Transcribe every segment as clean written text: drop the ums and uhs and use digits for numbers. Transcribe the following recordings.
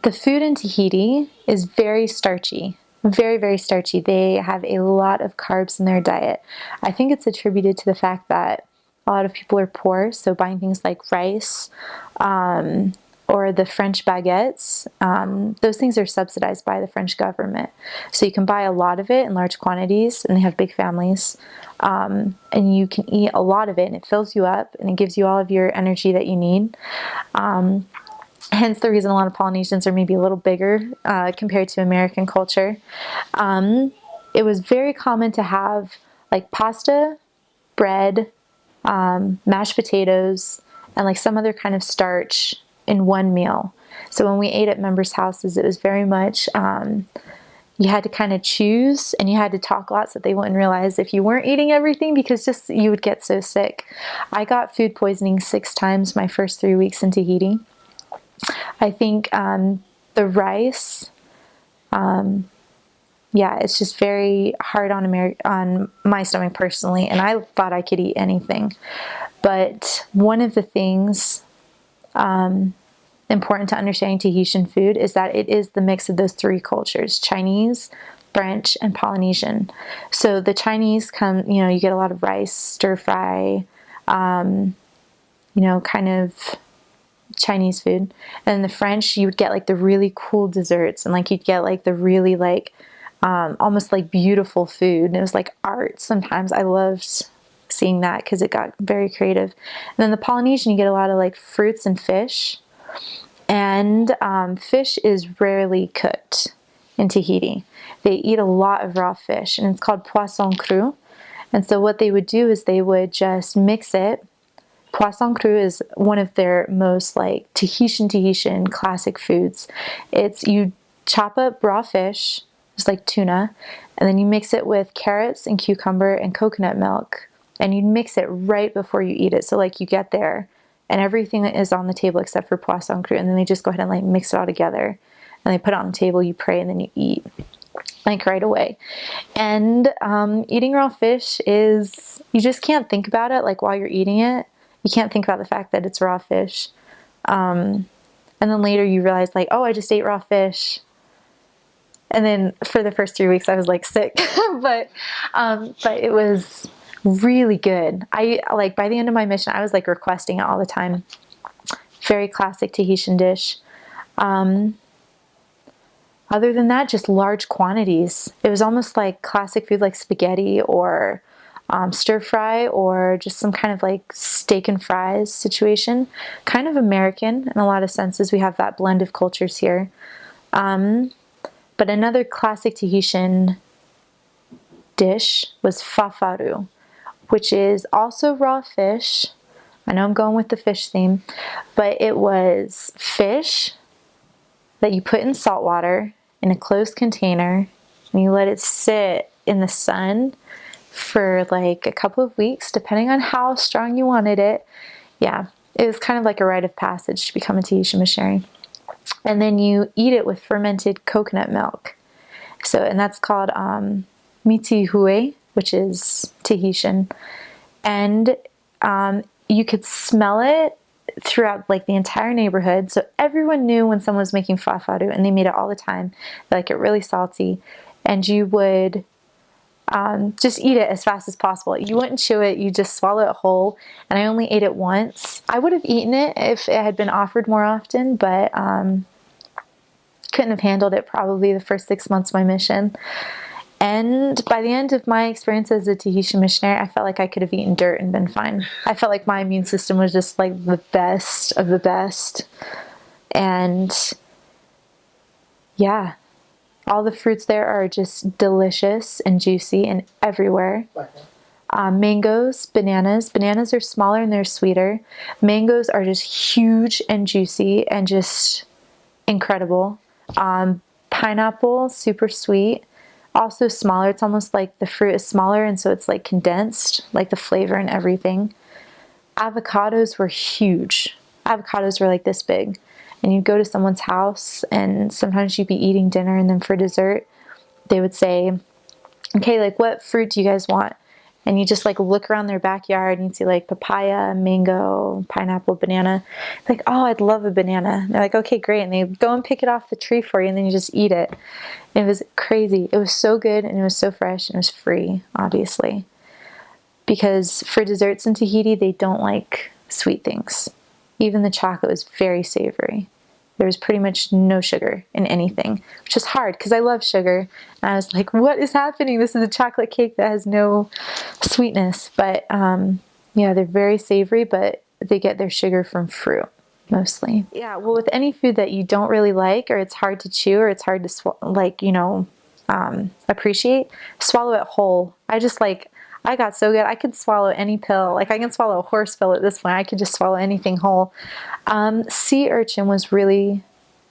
The food in Tahiti is very starchy. Very, very starchy. They have a lot of carbs in their diet. I think it's attributed to the fact that a lot of people are poor, so buying things like rice, or the French baguettes, those things are subsidized by the French government. So you can buy a lot of it in large quantities, and they have big families. And you can eat a lot of it, and it fills you up, and it gives you all of your energy that you need. Hence the reason a lot of Polynesians are maybe a little bigger compared to American culture. It was very common to have like pasta, bread, mashed potatoes, and like some other kind of starch in one meal. So when we ate at members' houses, it was very much, you had to kind of choose, and you had to talk lots so that they wouldn't realize if you weren't eating everything, because just you would get so sick. I got food poisoning 6 times my first 3 weeks in Tahiti. I think the rice, yeah, it's just very hard on my stomach personally, and I thought I could eat anything. But one of the things important to understanding Tahitian food is that it is the mix of those 3 cultures: Chinese, French, and Polynesian. So the Chinese come, you get a lot of rice, stir fry, kind of Chinese food. And the French, you would get like the really cool desserts, and like you'd get like the really like almost like beautiful food, and it was like art. Sometimes I loved seeing that because it got very creative. And then the Polynesian, you get a lot of like fruits and fish, and fish is rarely cooked in Tahiti. They eat a lot of raw fish, and it's called Poisson Cru. And so what they would do is they would just mix it. Poisson Cru is one of their most like Tahitian classic foods. It's, you chop up raw fish, just like tuna, and then you mix it with carrots and cucumber and coconut milk, and you mix it right before you eat it. So like you get there and everything is on the table except for Poisson Cru, and then they just go ahead and like mix it all together, and they put it on the table, you pray, and then you eat like right away. And eating raw fish is, you just can't think about it like while you're eating it. You can't think about the fact that it's raw fish. And then later you realize like, oh, I just ate raw fish. And then for the first 3 weeks I was like sick, but it was really good. I like, by the end of my mission, I was like requesting it all the time. Very classic Tahitian dish. Other than that, just large quantities. It was almost like classic food like spaghetti or stir fry, or just some kind of like steak and fries situation. Kind of American in a lot of senses. We have that blend of cultures here. But another classic Tahitian dish was fafaru, which is also raw fish. I know I'm going with the fish theme, but it was fish that you put in salt water in a closed container, and you let it sit in the sun for like a couple of weeks, depending on how strong you wanted it. Yeah, it was kind of like a rite of passage to become a Tahitian missionary. And then you eat it with fermented coconut milk. So, and that's called miti hue, which is Tahitian. And you could smell it throughout like the entire neighborhood. So everyone knew when someone was making fafaru, and they made it all the time. They like it really salty. And you would just eat it as fast as possible. You wouldn't chew it, you just swallow it whole. And I only ate it once. I would have eaten it if it had been offered more often, but couldn't have handled it probably the first 6 months of my mission. And by the end of my experience as a Tahitian missionary, I felt like I could have eaten dirt and been fine. I felt like my immune system was just like the best of the best. And yeah, all the fruits there are just delicious and juicy and everywhere. Mangoes, bananas. Bananas are smaller and they're sweeter. Mangoes are just huge and juicy and just incredible. Pineapple, super sweet. Also smaller. It's almost like the fruit is smaller, and so it's like condensed, like the flavor and everything. Avocados were huge. Avocados were like this big. And you'd go to someone's house, and sometimes you'd be eating dinner, and then for dessert, they would say, okay, like what fruit do you guys want? and you just like look around their backyard and you see like papaya, mango, pineapple, banana. Like, oh, I'd love a banana. And they're like, okay, great. And they go and pick it off the tree for you, and then you just eat it. And it was crazy. It was so good, and it was so fresh, and it was free, obviously. Because for desserts in Tahiti, they don't like sweet things. Even the chocolate was very savory. There was pretty much no sugar in anything, which is hard because I love sugar. And I was like, what is happening? This is a chocolate cake that has no sweetness. But yeah, they're very savory, but they get their sugar from fruit mostly. Yeah, well, with any food that you don't really like, or it's hard to chew, or it's hard to appreciate, swallow it whole. I got so good. I could swallow any pill. Like I can swallow a horse pill at this point. I could just swallow anything whole. Sea urchin was really,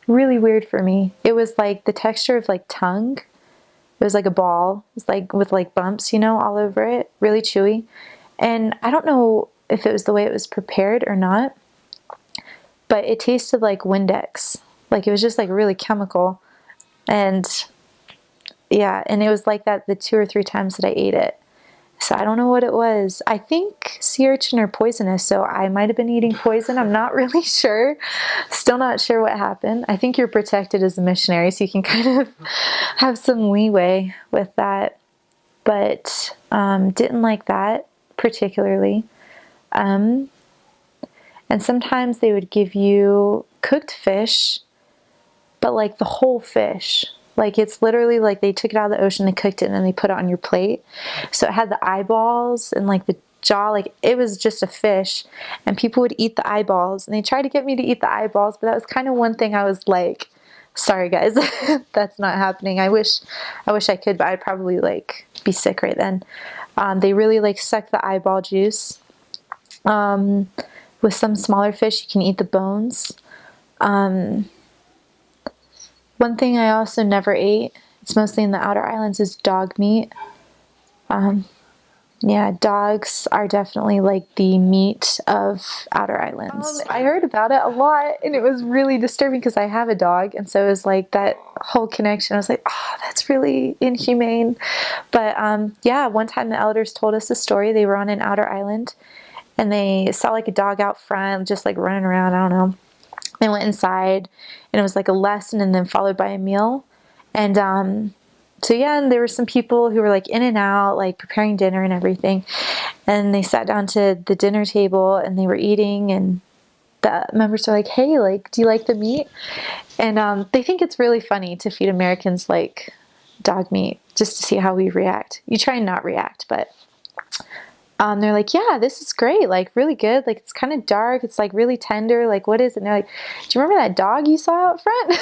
really weird for me. It was like the texture of like tongue. It was like a ball. It was like with like bumps, all over it. Really chewy. And I don't know if it was the way it was prepared or not, but it tasted like Windex. Like it was just like really chemical. And yeah, and it was like that the 2 or 3 times that I ate it. So I don't know what it was. I think sea urchin are poisonous, so I might have been eating poison. I'm not really sure. Still not sure what happened. I think you're protected as a missionary, so you can kind of have some leeway with that. But didn't like that particularly. And sometimes they would give you cooked fish, but like the whole fish. Like it's literally like they took it out of the ocean, they cooked it, and then they put it on your plate. So it had the eyeballs and like the jaw, like it was just a fish, and people would eat the eyeballs, and they tried to get me to eat the eyeballs, but that was kind of one thing I was like, sorry guys, that's not happening. I wish I could, but I'd probably like be sick right then. They really like suck the eyeball juice. With some smaller fish, you can eat the bones. One thing I also never ate, it's mostly in the outer islands, is dog meat. Yeah, dogs are definitely like the meat of outer islands. I heard about it a lot, and it was really disturbing because I have a dog, and so it was like that whole connection. I was like, oh, that's really inhumane. But yeah, one time the elders told us a story. They were on an outer island, and they saw like a dog out front, just like running around, I don't know. They went inside, and it was like a lesson and then followed by a meal. And so yeah, and there were some people who were like in and out, like preparing dinner and everything. And they sat down to the dinner table and they were eating, and the members are like, hey, like, do you like the meat? And they think it's really funny to feed Americans like dog meat just to see how we react. You try and not react, but they're like, yeah, this is great, like really good, like it's kind of dark, it's like really tender, like what is it? And they're like, do you remember that dog you saw out front?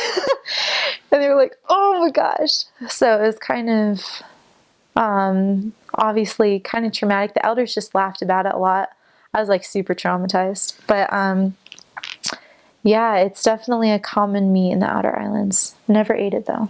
And they were like, oh my gosh. So it was kind of obviously kind of traumatic. The elders just laughed about it a lot. I was like super traumatized, but yeah, it's definitely a common meat in the outer islands. Never ate it though.